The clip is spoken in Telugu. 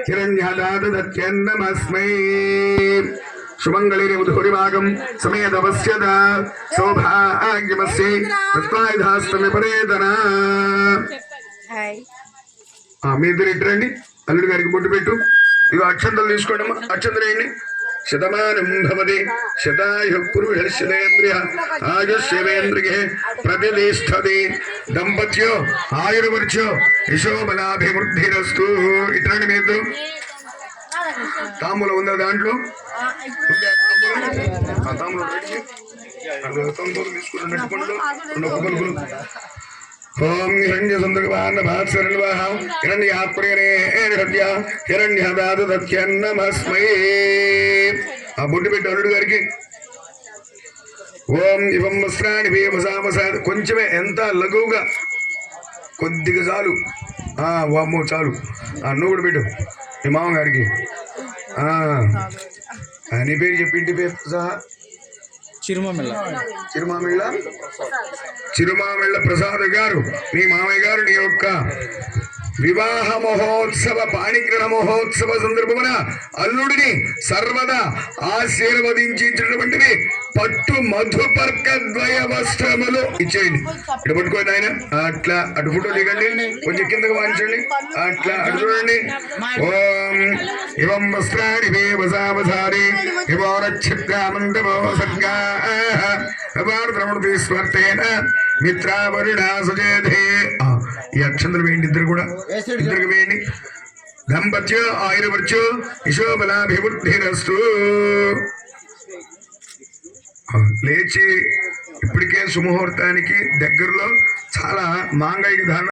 हिरण्यदादत्यन्नमस्मै शुभंगलिरे मधुरिभागं समेतवस्यद सौभाग्यमस्ये तत्त्वायधास्तमिपरेतना మీ ఇద్దరు ఇట్టరండి అల్లుడి గారికి బొట్టు పెట్టు ఇవి అక్షంతలు తీసుకోండమ్మా అక్షంతలు వేయండి శతమానం భవతి శతాయు పురుషేంద్రియ ఆయుష్యేంద్రియే ప్రతిష్టతి దంపత్యో ఆయుర్వర్చో యశోబలాభివృద్ధిరస్తు ఇట్లాంటి మీ ఇద్దరు తాములు ఉందా దాంట్లో తాములు తీసుకున్నట్టు ఓం హిరణ్య సందర్భాన్న భాస్వరణవాహ హిరణ్యాత్మనే హిరణ్యదాదత్యన్నమస్మై ఆ బొట్టు పెట్టి అల్లుడు గారికి ఓం ఇవం వస్త్రాన్ని వేమసామసా కొంచెమే ఎంత లఘువుగా కొద్దిగా చాలు వామ్మో చాలు నువ్వు కూడా పెట్టు మీ మామగారికి నీ పేరు చెప్పి ఇంటి పేరు సహా చిరుమామిళ్ళ ప్రసాద్ గారు మీ మామయ్య గారు నీ యొక్క వివాహ మహోత్సవ పాణిగ్రహణ మహోత్సవ సందర్భమున అల్లుడిని సర్వదా ఆశీర్వదించినటువంటివి పట్టు మధుపర్క ద్వయ వస్త్రములు ఇచ్చేయండి. ఇటు పట్టుకోండి ఆయన అట్లా అటు ఫోటో దిగండి కొంచెం కిందకు వాంచండి అట్లా అటు చూడండి. ఓం ఇవం వస్త్రాణి వేవసావసారి ఇవోరక్షిప్రామంతమో సర్గా స్వర్తేన మిత్రావరుణా సుజేధే ఈ అక్షంతలు వేయండి ఇద్దరు కూడా ఇద్దరికి వేయండి. దంపత్య ఆయుర్వర్చో యశోబలాభివృద్ధిరస్తు. లేచి ఇప్పటికే సుముహూర్తానికి దగ్గరలో చాలా మాంగళ్య ధారణ